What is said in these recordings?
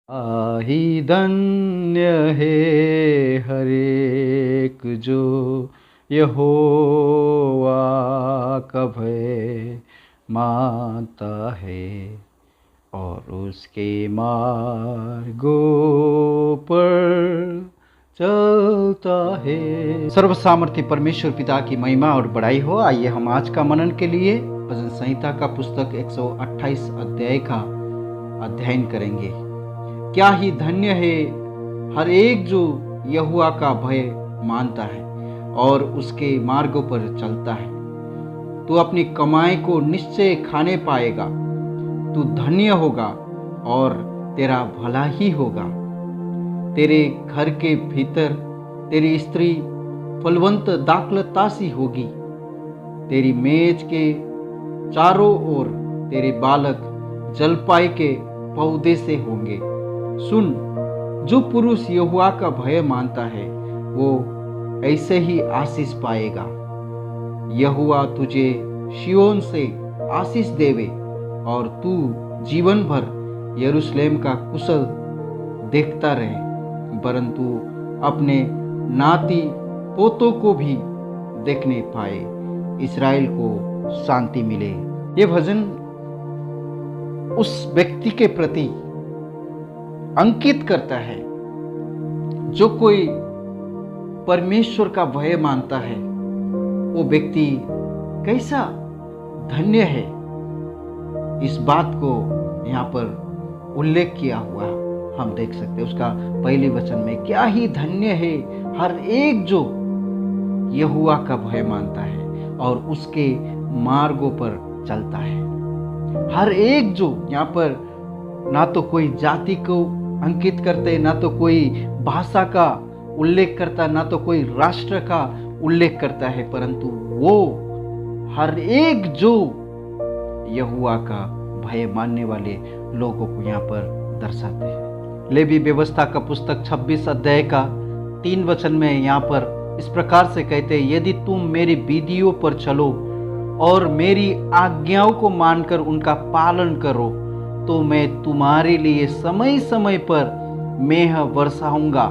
ही धन्य है हर एक जो यहोवा का भय मानता है और उसके मार्गों पर चलता है। सर्व सामर्थ्य परमेश्वर पिता की महिमा और बड़ाई हो। आइए हम आज का मनन के लिए भजन संहिता का पुस्तक 128 अध्याय का अध्ययन करेंगे। क्या ही धन्य है हर एक जो यहोवा का भय मानता है और उसके मार्गों पर चलता है। तू अपनी कमाई को निश्चय खाने पाएगा, तू धन्य होगा और तेरा भला ही होगा। तेरे घर के भीतर तेरी स्त्री फलवंत दाखलता सी होगी, तेरी मेज के चारों ओर तेरे बालक जलपाई के पौधे से होंगे। सुन, जो पुरुष यहोवा का भय मानता है वो ऐसे ही आशीष पाएगा। यहोवा तुझे शियोन से आशीष देवे और तू जीवन भर यरूशलेम का कुशल देखता रहे, परंतु अपने नाती पोतों को भी देखने पाए, इसराइल को शांति मिले। ये भजन उस व्यक्ति के प्रति अंकित करता है जो कोई परमेश्वर का भय मानता है। वो व्यक्ति कैसा धन्य है, इस बात को यहाँ पर उल्लेख किया हुआ हम देख सकते हैं। उसका पहले वचन में क्या ही धन्य है हर एक जो यहोवा का भय मानता है और उसके मार्गों पर चलता है। हर एक जो यहाँ पर ना तो कोई जाति को अंकित करते, ना तो कोई भाषा का उल्लेख करता, ना तो कोई राष्ट्र का उल्लेख करता है, परंतु वो हर एक जो यहोवा का भय मानने वाले लोगों को यहाँ पर दर्शाते हैं। लेवी व्यवस्था का पुस्तक 26 अध्याय का 3 वचन में यहाँ पर इस प्रकार से कहते हैं, यदि तुम मेरी विधियों पर चलो और मेरी आज्ञाओं को मानकर उनका पालन करो तो मैं तुम्हारे लिए समय समय पर मेह बरसाऊंगा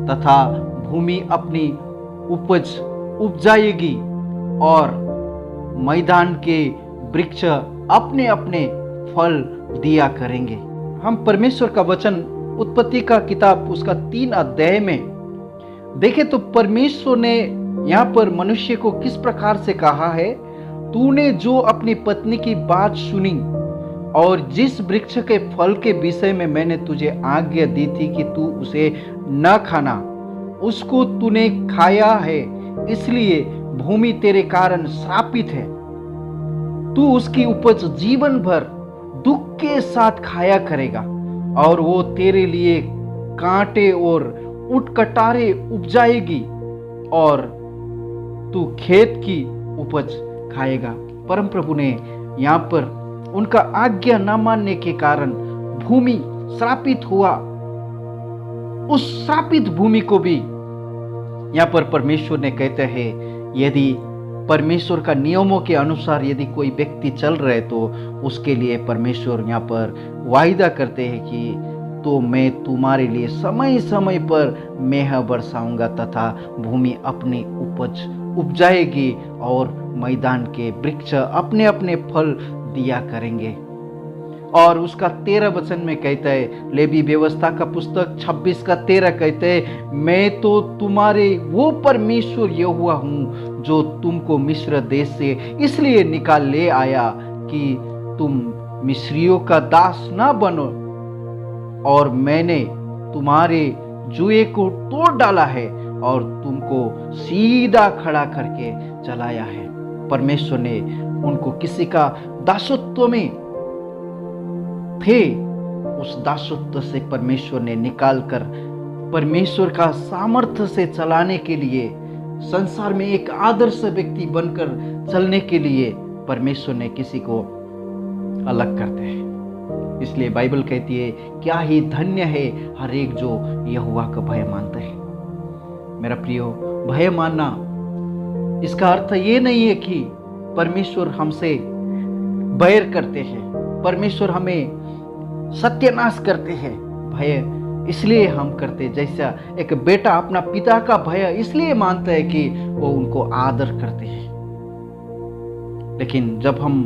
तथा भूमि अपनी उपज उपजाएगी और मैदान के वृक्ष अपने अपने फल दिया करेंगे। हम परमेश्वर का वचन उत्पत्ति का किताब उसका 3 अध्याय में देखें तो परमेश्वर ने यहाँ पर मनुष्य को किस प्रकार से कहा है, तूने जो अपनी पत्नी की बात सुनी और जिस वृक्ष के फल के विषय में मैंने तुझे आज्ञा दी थी कि तू उसे न खाना, उसको तूने खाया है, इसलिए भूमि तेरे कारण श्रापित है। तू उसकी उपज जीवन भर दुख के साथ खाया करेगा और वो तेरे लिए कांटे और उटकटारे उपजाएगी और तू खेत की उपज खाएगा। परम प्रभु ने यहाँ पर उनका आज्ञा न मानने के कारण भूमि श्रापित हुआ। उस श्रापित भूमि को भी यहाँ पर परमेश्वर ने कहते हैं, यदि परमेश्वर का नियमों के अनुसार यदि कोई व्यक्ति चल रहे तो उसके लिए परमेश्वर यहाँ पर वायदा करते हैं कि तो मैं तुम्हारे लिए समय समय पर मेह बरसाऊंगा तथा भूमि अपनी उपज उपजाएगी और मैदान के वृक्ष अपने अपने फल दिया करेंगे। और उसका 13 वचन में कहता है, लेवी व्यवस्था का पुस्तक 26 का 13 कहते हैं, मैं तो तुम्हारे वो परमेश्वर यहोवा हूँ जो तुमको मिस्र देश से इसलिए निकाल ले आया कि तुम मिस्रियों का दास ना बनो, और मैंने तुम्हारे जुए को तोड़ डाला है और तुमको सीधा खड़ा करके चलाया है। परमेश्वर ने उनको किसी का दासत्व में थे, उस दासत्व से परमेश्वर ने निकालकर परमेश्वर का सामर्थ्य से चलाने के लिए, संसार में एक आदर्श व्यक्ति बनकर चलने के लिए परमेश्वर ने किसी को अलग करते हैं। इसलिए बाइबल कहती है, क्या ही धन्य है हर एक जो यहोवा का भय मानता है। मेरा प्रियो, भय मानना इसका अर्थ ये नहीं है कि परमेश्वर हमसे बैर करते हैं, परमेश्वर हमें सत्यानाश करते हैं। भय इसलिए हम करते, जैसा एक बेटा अपना पिता का भय इसलिए मानता है कि वो उनको आदर करते हैं। लेकिन जब हम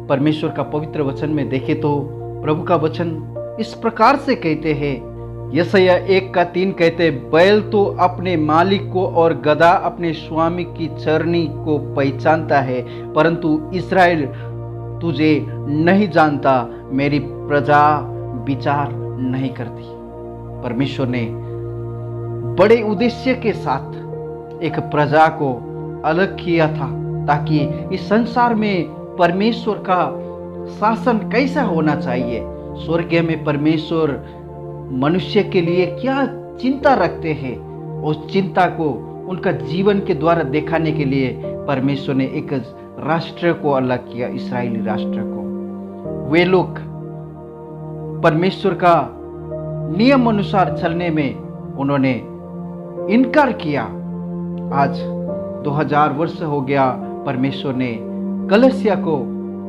परमेश्वर का पवित्र वचन में देखें तो प्रभु का वचन इस प्रकार से कहते हैं, यशायाह 1:3 कहते, बैल तो अपने मालिक को और गधा अपने स्वामी की चरनी को पहचानता है, परंतु इस्राएल तुझे नहीं जानता, मेरी प्रजा विचार नहीं करती। परमेश्वर ने बड़े उद्देश्य के साथ एक प्रजा को अलग किया था, ताकि इस संसार में परमेश्वर का शासन कैसा होना चाहिए, स्वर्ग में परमेश्वर मनुष्य के लिए क्या चिंता रखते हैं, उस चिंता को उनका जीवन के द्वारा दिखाने के लिए परमेश्वर ने एक राष्ट्र को अलग किया, इस्राएली राष्ट्र को। वे लोग परमेश्वर का नियम अनुसार चलने में उन्होंने इनकार किया। आज 2000 वर्ष हो गया, परमेश्वर ने कलीसिया को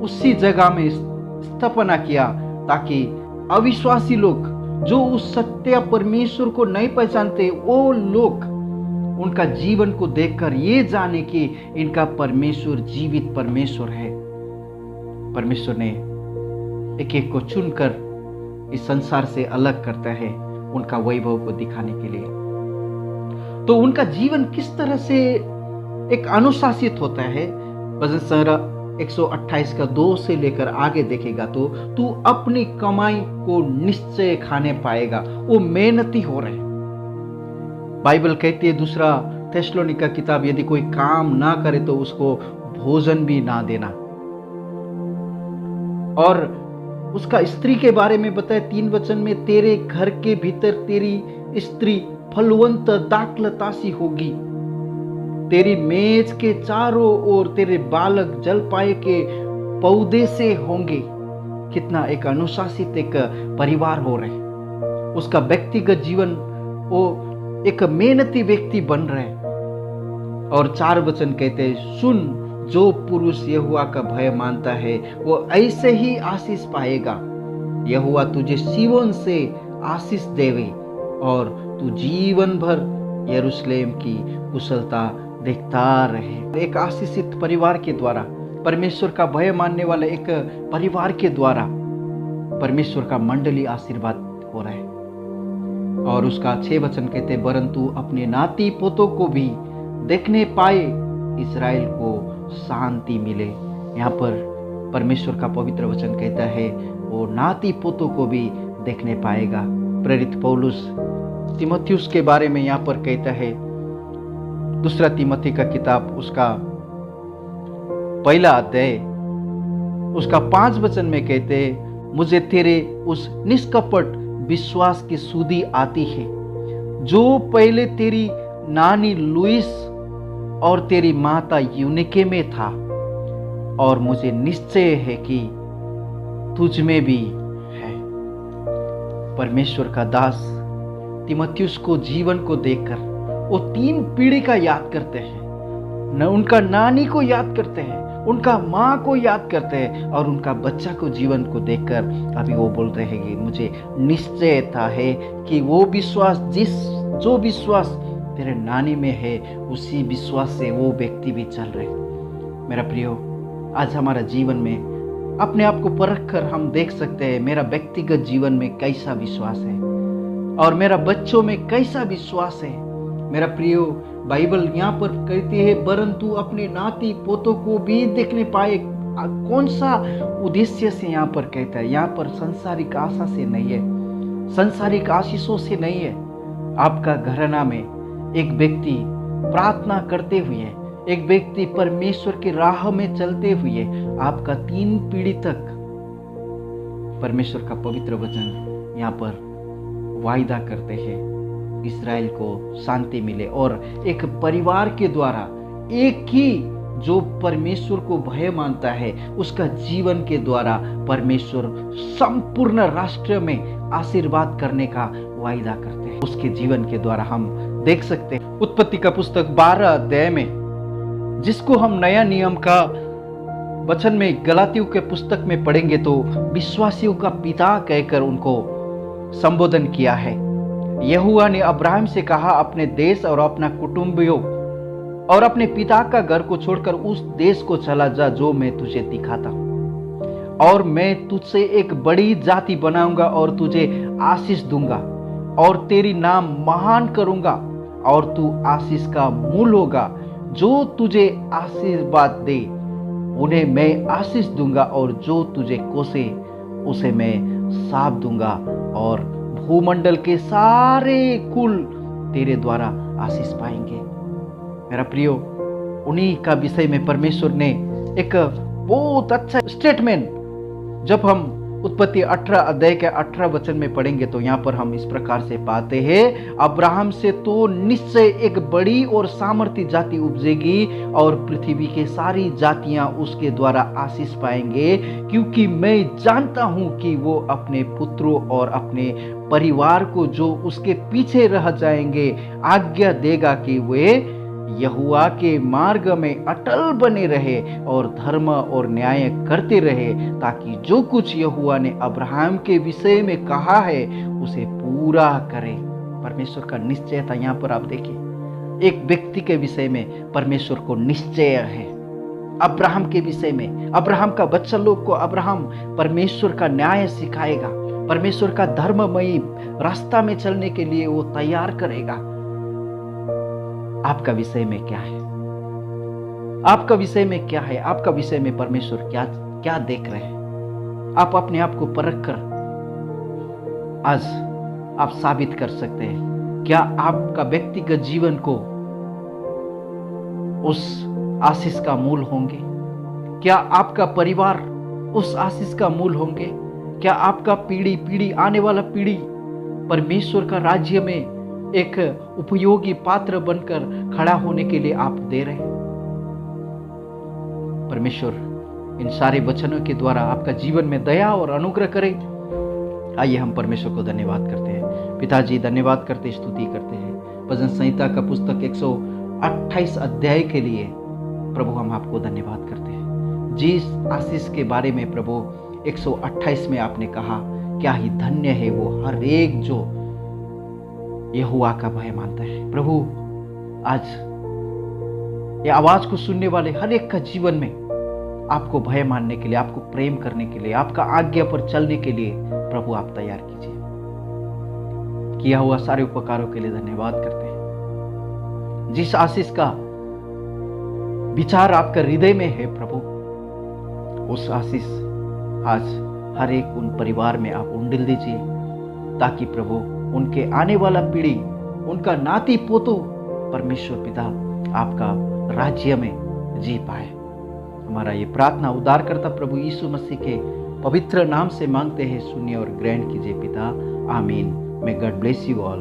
उसी जगह में स्थापना किया, ताकि अविश्वासी लोग जो उस सत्य परमेश्वर को नहीं पहचानते, वो लोग उनका जीवन को देखकर ये जाने कि इनका परमेश्वर जीवित परमेश्वर है। परमेश्वर ने एक एक को चुनकर इस संसार से अलग करता है, उनका वैभव को दिखाने के लिए। तो उनका जीवन किस तरह से एक अनुशासित होता है, भजन संग्रह 128 का 2 से लेकर आगे देखेगा तो तू अपनी कमाई को निश्चय खाने पाएगा। वो मेहनती हो रहे। बाइबल कहती है, दूसरा थेसलोनिका किताब, यदि कोई काम ना करे तो उसको भोजन भी ना देना। और उसका स्त्री के बारे में बताया 3 वचन में, तेरे घर के भीतर तेरी स्त्री फलवंत दाखलतासी होगी, तेरी मेज के चारों ओर तेरे बालक जलपाए के पौधे से होंगे। कितना एक अनुशासित एक परिवार हो रहे, उसका व्यक्तिगत जीवन वो एक मेहनती व्यक्ति बन रहे। और 4 वचन कहते हैं, सुन, जो पुरुष यहोवा का भय मानता है वो ऐसे ही आशीष पाएगा। यहोवा तुझे सिय्योन से आशीष देवे और तू जीवन भर यरूशलेम की कुशलता देखता रहे। एक आशीषित परिवार के द्वारा, परमेश्वर का भय मानने वाले एक परिवार के द्वारा परमेश्वर का मंडली आशीर्वाद हो रहा है। और उसका 6 वचन कहते, परंतु अपने नाती पोतों को भी देखने पाए, इस्राएल को शांति मिले। यहाँ पर परमेश्वर का पवित्र वचन कहता है वो नाती पोतों को भी देखने पाएगा। प्रेरित पौलुस तीमुथियुस के बारे में यहाँ पर कहता है, दूसरा तीमुथी का किताब उसका 1 अध्याय उसका 5 वचन में कहते, मुझे तेरे उस निष्कपट विश्वास की सुधि आती है जो पहले तेरी नानी लुईस और तेरी माता यूनिके में था, और मुझे निश्चय है कि तुझ में भी है। परमेश्वर का दास तीमुथियुस को जीवन को देखकर वो 3 पीढ़ी का याद करते हैं, न उनका नानी को याद करते हैं, उनका माँ को याद करते हैं, और उनका बच्चा को जीवन को देखकर अभी वो बोलते हैं कि मुझे निश्चयता है कि वो विश्वास जो विश्वास तेरे नानी में है, उसी विश्वास से वो व्यक्ति भी चल रहे। मेरा प्रियो, आज हमारा जीवन में अपने आप को परख कर हम देख सकते हैं मेरा व्यक्तिगत जीवन में कैसा विश्वास है और मेरा बच्चों में कैसा विश्वास है। मेरा प्रियो, बाइबल यहाँ पर कहती है, परंतु अपने नाती पोतों को भी देखने पाए। कौन सा उद्देश्य से यहाँ पर कहता है? यहाँ पर सांसारिक आशा से नहीं है, सांसारिक आशीषों से नहीं है। आपका घराना में एक व्यक्ति प्रार्थना करते हुए, एक व्यक्ति परमेश्वर की राह में चलते हुए आपका 3 पीढ़ी तक परमेश्वर का पवित्र वचन यहाँ पर वायदा करते हैं, इस्राएल को शांति मिले। और एक परिवार के द्वारा, एक ही जो परमेश्वर को भय मानता है, उसका जीवन के द्वारा परमेश्वर संपूर्ण राष्ट्र में आशीर्वाद करने का वायदा करते हैं। उसके जीवन के द्वारा हम देख सकते हैं। उत्पत्ति का पुस्तक 12 अध्याय में, जिसको हम नया नियम का वचन में गलातियों के पुस्तक में पढ़ेंगे तो विश्वासियों का पिता कहकर उनको संबोधन किया है। यहोवा ने अब्राहम से कहा, अपने देश और अपना कुटुंबियों और अपने पिता का घर को छोड़कर उस देश को चला जा जो मैं तुझे दिखाता हूं, और मैं तुझसे एक बड़ी जाति बनाऊंगा और तुझे आशीष दूंगा और तेरी नाम महान करूंगा और तू आशीष का मूल होगा। जो तुझे आशीर्वाद दे उन्हें मैं आशीष दूंगा और जो तुझे कोसे उसे मैं शाप दूंगा और भूमंडल के सारे कुल तेरे द्वारा आशीष पाएंगे। मेरा प्रियो, उन्हीं का विषय में परमेश्वर ने एक बहुत अच्छा स्टेटमेंट, जब हम उत्पत्ति 18 अध्याय के 18 वचन में पढ़ेंगे तो यहाँ पर हम इस प्रकार से पाते हैं, अब्राहम से तो निश्चय एक बड़ी और सामर्थी जाति उपजेगी और पृथ्वी के सारी जातियां उसके द्वारा आशीष पाएंगे, क्योंकि मैं जानता हूं कि वो अपने पुत्रों और अपने परिवार को जो उसके पीछे रह जाएंगे आज्ञा देगा कि वे यहोवा के मार्ग में अटल बने रहे और धर्म और न्याय करते रहे, ताकि जो कुछ यहोवा ने अब्राहम के विषय में कहा है उसे पूरा करे। परमेश्वर का निश्चय था। यहाँ पर आप देखिए, एक व्यक्ति के विषय में परमेश्वर को निश्चय है। अब्राहम के विषय में, अब्राहम का बच्चा लोग को अब्राहम परमेश्वर का न्याय सिखाएगा, परमेश्वर का धर्ममयी रास्ता में चलने के लिए वो तैयार करेगा। आपका विषय में क्या है? आपका विषय में क्या है? आपका विषय में परमेश्वर क्या क्या देख रहे हैं? आप अपने आप को परख कर आज आप साबित कर सकते हैं। क्या आपका व्यक्तिगत जीवन को उस आशीष का मूल होंगे? क्या आपका परिवार उस आशीष का मूल होंगे? क्या आपका पीढ़ी आने वाला पीढ़ी परमेश्वर का राज्य में एक उपयोगी पात्र बनकर खड़ा होने के लिए आप दे रहे हैं? परमेश्वर इन सारे वचनों के द्वारा आपका जीवन में दया और अनुग्रह करे। आइए हम परमेश्वर को धन्यवाद करते हैं। पिताजी, धन्यवाद करते, स्तुति करते हैं भजन संहिता का पुस्तक 128 अध्याय के लिए प्रभु हम आपको धन्यवाद करते हैं। जिस आशीष के बारे में प्रभु 128 में आपने कहा, क्या ही धन्य है वो हर एक जो यहोवा का भय मानता है। प्रभु, आज ये आवाज को सुनने वाले हर एक का जीवन में आपको भय मानने के लिए, आपको प्रेम करने के लिए, आपका आज्ञा पर चलने के लिए प्रभु आप तैयार कीजिए। किया हुआ सारे उपकारों के लिए धन्यवाद करते हैं। जिस आशीष का विचार आपका हृदय में है प्रभु, उस आशीष आज हर एक उन परिवार में आप उंडेल दीजिए, ताकि प्रभु उनके आने वाला पीढ़ी, उनका नाती पोतो परमेश्वर पिता आपका राज्य में जी पाए। हमारा ये प्रार्थना उद्धारकर्ता प्रभु यीशु मसीह के पवित्र नाम से मांगते हैं, सुनिए और ग्रहण कीजिए पिता। आमीन। May God bless you all.